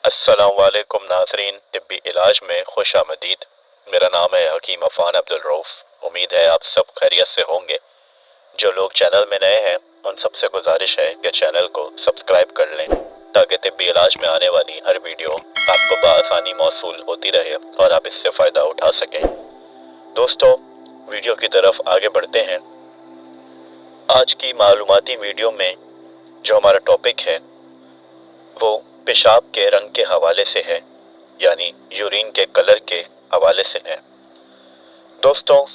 अस्सलामुअलैकुम नाज़रीन, तिब्बी इलाज में खुश आमदीद। मेरा नाम है हकीम अफ़ान अब्दुल रऊफ़। उम्मीद है आप सब खैरियत से होंगे। जो लोग चैनल में नए हैं उन सबसे गुजारिश है कि चैनल को सब्सक्राइब कर लें ताकि तिब्बी इलाज में आने वाली हर वीडियो आपको बआसानी मौसूल होती रहे और आप इससे फ़ायदा उठा सकें। दोस्तों, वीडियो की तरफ आगे बढ़ते हैं। आज की मालूमाती वीडियो में जो हमारा टॉपिक है वो पेशाब के रंग के हवाले से है, यानी यूरिन के कलर के हवाले से है। दोस्तों,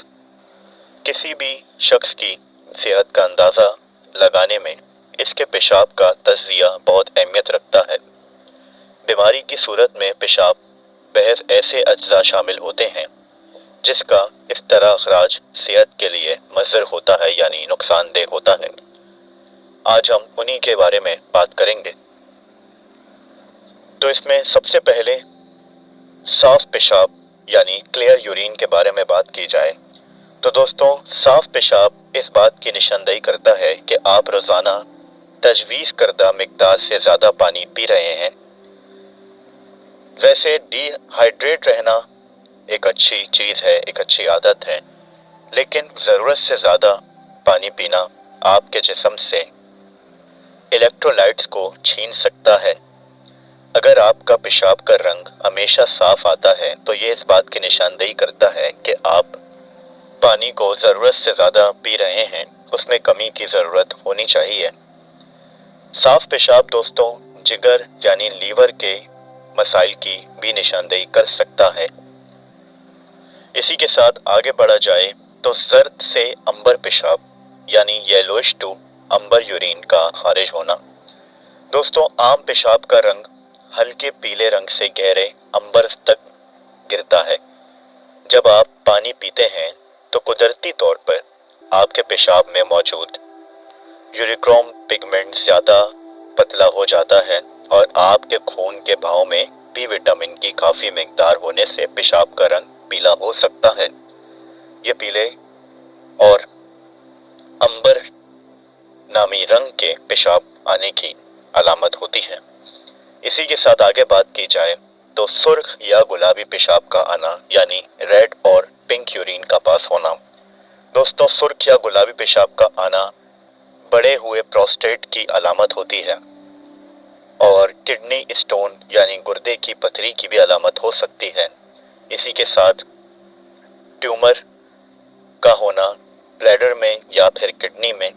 किसी भी शख्स की सेहत का अंदाज़ा लगाने में इसके पेशाब का तज्ज़िया बहुत अहमियत रखता है। बीमारी की सूरत में पेशाब महज ऐसे अज्जा शामिल होते हैं जिसका इस तरह अखराज सेहत के लिए मुज़र होता है, यानी नुकसानदेह होता है। आज हम उन्हीं के बारे में बात करेंगे। तो इसमें सबसे पहले साफ पेशाब यानी क्लियर यूरिन के बारे में बात की जाए तो दोस्तों, साफ पेशाब इस बात की निशानदेही करता है कि आप रोज़ाना तजवीज़ करदा मिकदार से ज़्यादा पानी पी रहे हैं। वैसे डिहाइड्रेट रहना एक अच्छी चीज़ है, एक अच्छी आदत है, लेकिन ज़रूरत से ज़्यादा पानी पीना आपके जिस्म से इलेक्ट्रोलाइट्स को छीन सकता है। अगर आपका पेशाब का रंग हमेशा साफ आता है तो ये इस बात की निशानदेही करता है कि आप पानी को ज़रूरत से ज़्यादा पी रहे हैं, उसमें कमी की ज़रूरत होनी चाहिए। साफ पेशाब दोस्तों जिगर यानी लीवर के मसाइल की भी निशानदेही कर सकता है। इसी के साथ आगे बढ़ा जाए तो जर्द से अंबर पेशाब यानी येलोइश टू अंबर यूरिन का खारिज होना। दोस्तों, आम पेशाब का रंग हल्के पीले रंग से गहरे अंबर तक गिरता है। जब आप पानी पीते हैं तो कुदरती तौर पर आपके पेशाब में मौजूद यूरिक्रोम पिगमेंट ज़्यादा पतला हो जाता है और आपके खून के बहाव में बी विटामिन की काफ़ी मिकदार होने से पेशाब का रंग पीला हो सकता है। ये पीले और अंबर नामी रंग के पेशाब आने की अलामत होती है। इसी के साथ आगे बात की जाए तो सुर्ख या गुलाबी पेशाब का आना यानी रेड और पिंक यूरिन का पास होना। दोस्तों, सुर्ख या गुलाबी पेशाब का आना बढ़े हुए प्रोस्टेट की अलामत होती है और किडनी स्टोन यानी गुर्दे की पथरी की भी अलामत हो सकती है। इसी के साथ ट्यूमर का होना ब्लैडर में या फिर किडनी में,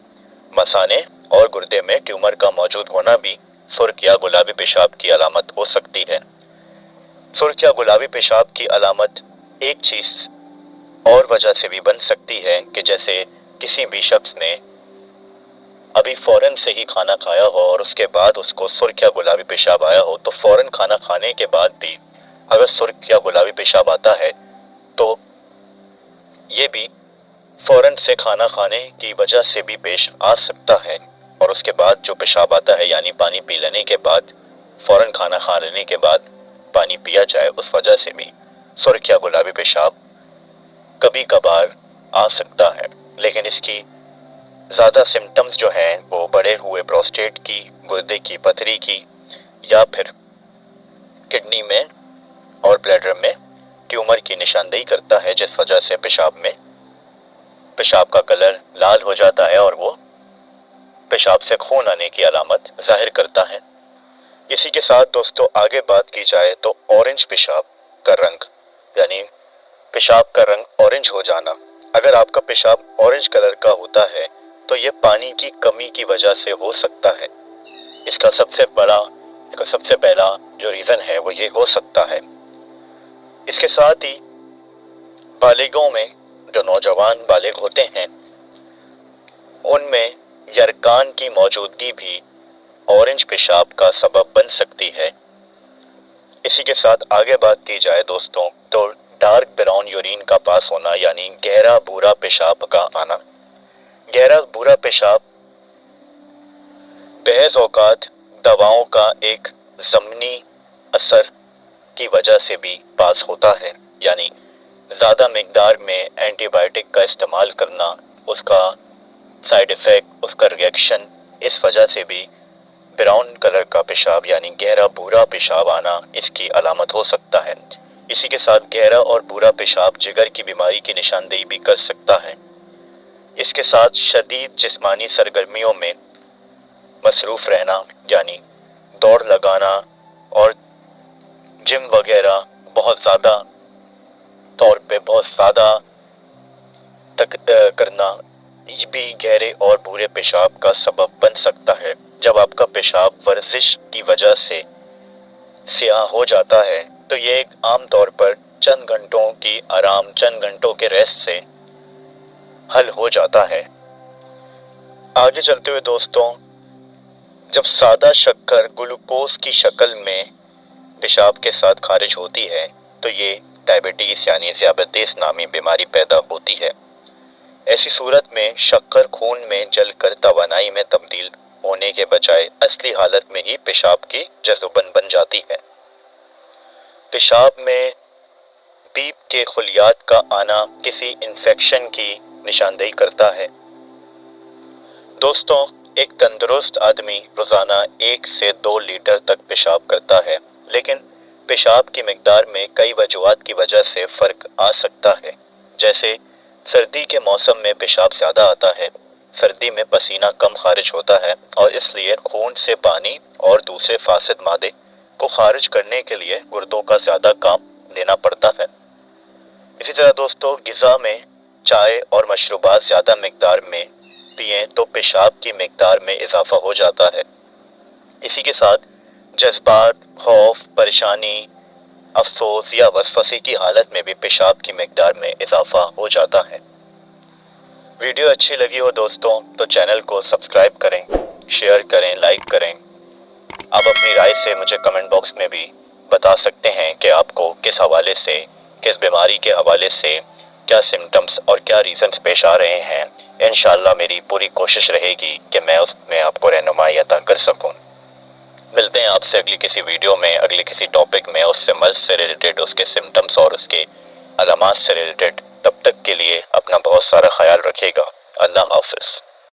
मसाने और गुर्दे में ट्यूमर का मौजूद होना भी सुर्ख या गुलाबी पेशाब की अलामत हो सकती है। सुर्ख या गुलाबी पेशाब की अलामत एक चीज़ और वजह से भी बन सकती है कि जैसे किसी भी शख्स ने अभी फ़ौरन से ही खाना खाया हो और उसके बाद उसको सुर्ख या गुलाबी पेशाब आया हो, तो फ़ौरन खाना खाने के बाद भी अगर सुर्ख या गुलाबी पेशाब आता है तो ये भी फ़ौरन से खाना खाने की वजह से भी पेश आ सकता है। और उसके बाद जो पेशाब आता है यानी पानी पी लेने के बाद, फ़ौरन खाना खा लेने के बाद पानी पिया जाए, उस वजह से भी सुर्ख या गुलाबी पेशाब कभी कभार आ सकता है। लेकिन इसकी ज़्यादा सिम्टम्स जो हैं वो बढ़े हुए प्रोस्टेट की, गुर्दे की पथरी की या फिर किडनी में और ब्लैडर में ट्यूमर की निशानदेही करता है, जिस वजह से पेशाब का कलर लाल हो जाता है और वो पेशाब से खून आने की अलामत जाहिर करता है। इसी के साथ दोस्तों आगे बात की जाए तो ऑरेंज पेशाब का रंग यानी पेशाब का रंग ऑरेंज हो जाना। अगर आपका पेशाब ऑरेंज कलर का होता है तो ये पानी की कमी की वजह से हो सकता है। इसका सबसे पहला जो रीज़न है वो ये हो सकता है। इसके साथ ही बालिगों में, जो नौजवान बालिग होते हैं, उनमें यरकान की मौजूदगी भी ऑरेंज पेशाब का सबब बन सकती है। इसी के साथ आगे बात की जाए दोस्तों तो डार्क ब्राउन यूरिन का पास होना यानी गहरा भूरा पेशाब का आना। गहरा भूरा पेशाब बहज़ औक़ात दवाओं का एक ज़मनी असर की वजह से भी पास होता है, यानी ज़्यादा मिकदार में एंटीबायोटिक का इस्तेमाल करना, उसका साइड इफ़ेक्ट, उसका रिएक्शन, इस वजह से भी ब्राउन कलर का पेशाब यानी गहरा भूरा पेशाब आना इसकी अलामत हो सकता है। इसी के साथ गहरा और भूरा पेशाब जिगर की बीमारी की निशानदेही भी कर सकता है। इसके साथ शदीद जिस्मानी सरगर्मियों में मसरूफ़ रहना यानी दौड़ लगाना और जिम वगैरह बहुत ज़्यादा तौर पे बहुत ज़्यादा करना ये भी गहरे और भूरे पेशाब का सबब बन सकता है। जब आपका पेशाब वर्जिश की वजह से स्याह हो जाता है तो ये एक आम तौर पर चंद घंटों की आराम, चंद घंटों के रेस्ट से हल हो जाता है। आगे चलते हुए दोस्तों, जब सादा शक्कर ग्लूकोज की शक्ल में पेशाब के साथ खारिज होती है तो ये डायबिटीज़ यानी ज़ियाबतीस नामी बीमारी पैदा होती है। ऐसी सूरत में शक्कर खून में जलकर तवानाई में तब्दील होने के बजाय असली हालत में ही पेशाब की जज़्बन बन जाती है। पेशाब में बीप के खुलियात का आना किसी इन्फेक्शन की निशानदेही करता है। दोस्तों, एक तंदुरुस्त आदमी रोज़ाना 1 से 2 लीटर तक पेशाब करता है, लेकिन पेशाब की मिकदार में कई वजूहात की वजह से फ़र्क आ सकता है। जैसे सर्दी के मौसम में पेशाब ज़्यादा आता है, सर्दी में पसीना कम खारिज होता है और इसलिए खून से पानी और दूसरे फासिद मादे को खारिज करने के लिए गुर्दों का ज़्यादा काम लेना पड़ता है। इसी तरह दोस्तों, ग़िज़ा में चाय और मशरूबात ज़्यादा मिकदार में पिएं तो पेशाब की मिकदार में इजाफा हो जाता है। इसी के साथ जज्बात, खौफ, परेशानी, अफसोस या वसवसे की हालत में भी पेशाब की मिकदार में इजाफा हो जाता है। वीडियो अच्छी लगी हो दोस्तों तो चैनल को सब्सक्राइब करें, शेयर करें, लाइक करें। आप अपनी राय से मुझे कमेंट बॉक्स में भी बता सकते हैं कि आपको किस हवाले से, किस बीमारी के हवाले से क्या सिम्टम्स और क्या रीज़न्स पेश आ रहे हैं। इंशाअल्लाह मेरी पूरी कोशिश रहेगी कि मैं उसमें आपको रहनुमाई अता कर सकूं। मिलते हैं आपसे अगली किसी वीडियो में, अगले किसी टॉपिक में, उससे मर्ज़ से रिलेटेड, उसके सिम्टम्स और उसके अलामात से रिलेटेड। तब तक के लिए अपना बहुत सारा ख्याल रखिएगा। अल्लाह हाफ़िज़।